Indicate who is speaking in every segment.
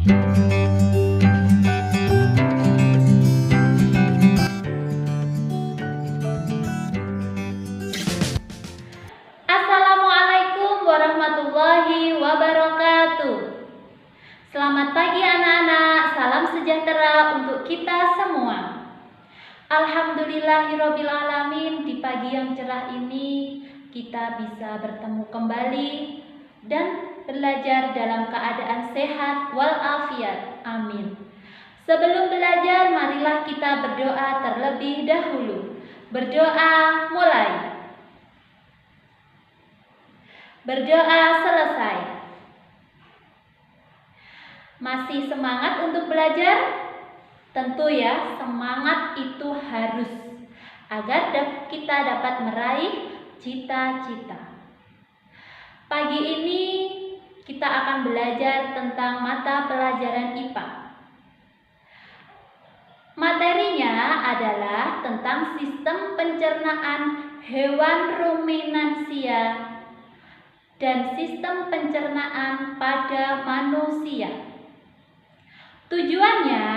Speaker 1: Assalamualaikum warahmatullahi wabarakatuh. Selamat pagi anak-anak, salam sejahtera untuk kita semua. Alhamdulillahirrabbilalamin, di pagi yang cerah ini kita bisa bertemu kembali dan belajar dalam keadaan sehat walafiat. Amin. Sebelum belajar, marilah kita berdoa terlebih dahulu. Berdoa mulai. Berdoa selesai. Masih semangat untuk belajar? Tentu ya, semangat itu harus agar kita dapat meraih cita-cita. Pagi ini kita akan belajar tentang mata pelajaran IPA. Materinya adalah tentang sistem pencernaan hewan ruminansia dan sistem pencernaan pada manusia. Tujuannya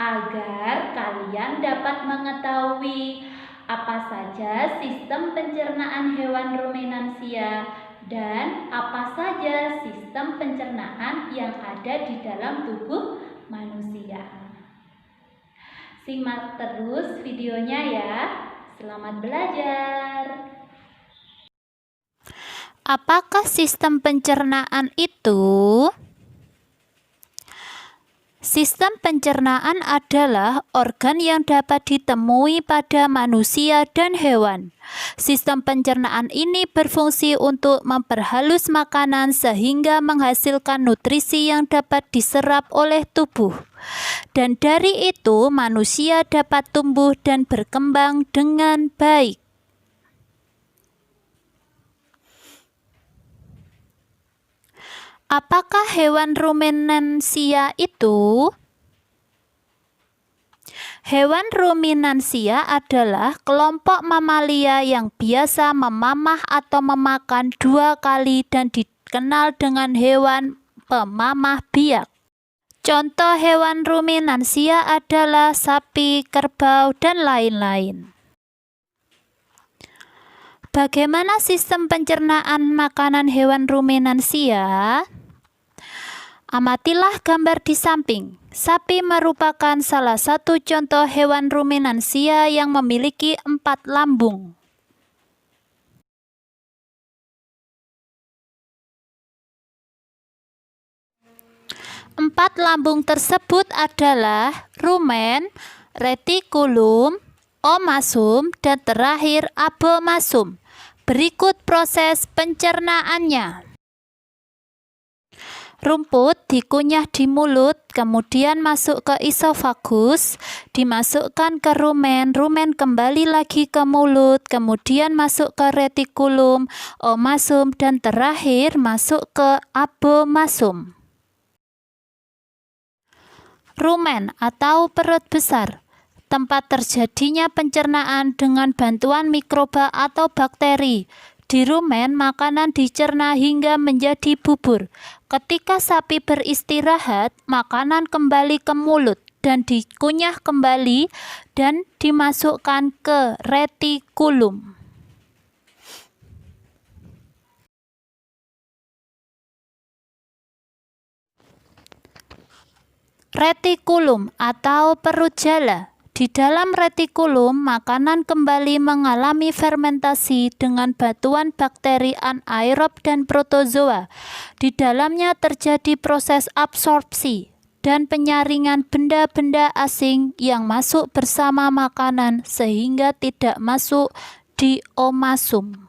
Speaker 1: agar kalian dapat mengetahui apa saja sistem pencernaan hewan ruminansia dan apa saja sistem pencernaan yang ada di dalam tubuh manusia. Simak terus videonya ya. Selamat belajar.
Speaker 2: Apakah sistem pencernaan itu? Sistem pencernaan adalah organ yang dapat ditemui pada manusia dan hewan. Sistem pencernaan ini berfungsi untuk memperhalus makanan sehingga menghasilkan nutrisi yang dapat diserap oleh tubuh. Dan dari itu manusia dapat tumbuh dan berkembang dengan baik. Apakah hewan ruminansia itu? Hewan ruminansia adalah kelompok mamalia yang biasa memamah atau memakan 2 kali dan dikenal dengan hewan pemamah biak. Contoh hewan ruminansia adalah sapi, kerbau, dan lain-lain. Bagaimana sistem pencernaan makanan hewan ruminansia? Amatilah gambar di samping. Sapi merupakan salah satu contoh hewan ruminansia yang memiliki 4 lambung. Empat lambung tersebut adalah rumen, retikulum, omasum, dan terakhir abomasum. Berikut proses pencernaannya. Rumput dikunyah di mulut, kemudian masuk ke isofagus, dimasukkan ke rumen, rumen kembali lagi ke mulut, kemudian masuk ke retikulum, omasum, dan terakhir masuk ke abomasum. Rumen atau perut besar, tempat terjadinya pencernaan dengan bantuan mikroba atau bakteri. Di rumen, makanan dicerna hingga menjadi bubur. Ketika sapi beristirahat, makanan kembali ke mulut dan dikunyah kembali dan dimasukkan ke retikulum. Retikulum atau perut jala. Di dalam retikulum, makanan kembali mengalami fermentasi dengan bantuan bakteri anaerob dan protozoa. Di dalamnya terjadi proses absorpsi dan penyaringan benda-benda asing yang masuk bersama makanan sehingga tidak masuk di omasum.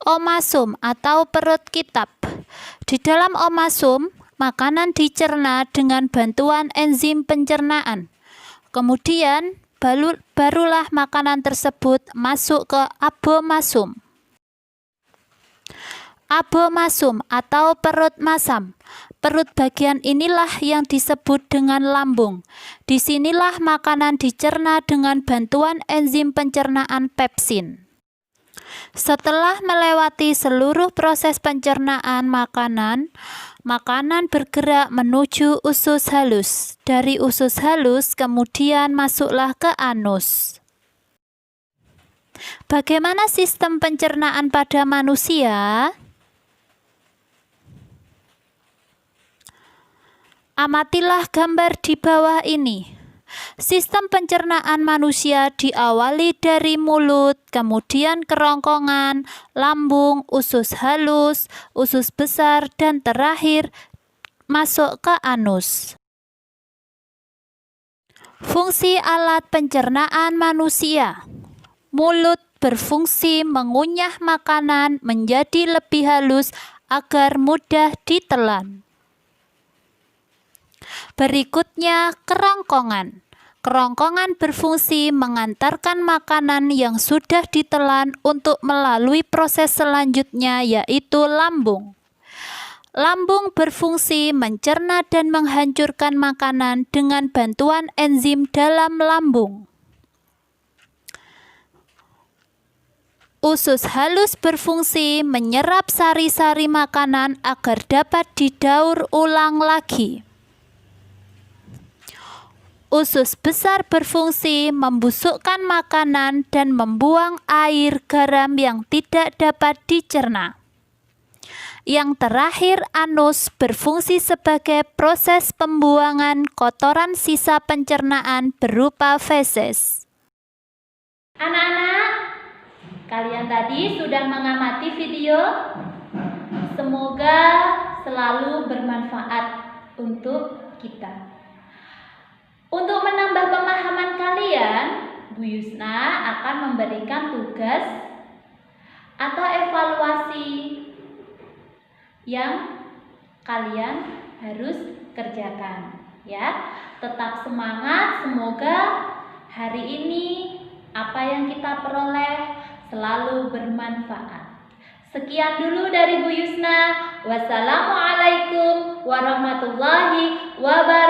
Speaker 2: Omasum atau perut kitab. Di dalam omasum, makanan dicerna dengan bantuan enzim pencernaan. Kemudian barulah makanan tersebut masuk ke abomasum. Abomasum atau perut masam. Perut bagian inilah yang disebut dengan lambung. Disinilah makanan dicerna dengan bantuan enzim pencernaan pepsin. Setelah melewati seluruh proses pencernaan makanan, makanan bergerak menuju usus halus. Dari usus halus kemudian masuklah ke anus. Bagaimana sistem pencernaan pada manusia? Amatilah gambar di bawah ini. Sistem pencernaan manusia diawali dari mulut, kemudian kerongkongan, lambung, usus halus, usus besar, dan terakhir masuk ke anus. Fungsi alat pencernaan manusia. Mulut berfungsi mengunyah makanan menjadi lebih halus agar mudah ditelan. Berikutnya, kerongkongan. Kerongkongan berfungsi mengantarkan makanan yang sudah ditelan untuk melalui proses selanjutnya, yaitu lambung. Lambung berfungsi mencerna dan menghancurkan makanan dengan bantuan enzim dalam lambung. Usus halus berfungsi menyerap sari-sari makanan agar dapat didaur ulang lagi. Usus besar berfungsi membusukkan makanan dan membuang air garam yang tidak dapat dicerna. Yang terakhir, anus berfungsi sebagai proses pembuangan kotoran sisa pencernaan berupa feses.
Speaker 1: Anak-anak, kalian tadi sudah mengamati video. Semoga selalu bermanfaat untuk kita. Untuk menambah pemahaman kalian, Bu Yusna akan memberikan tugas atau evaluasi yang kalian harus kerjakan, ya. Tetap semangat, semoga hari ini apa yang kita peroleh selalu bermanfaat. Sekian dulu dari Bu Yusna. Wassalamualaikum warahmatullahi wabarakatuh.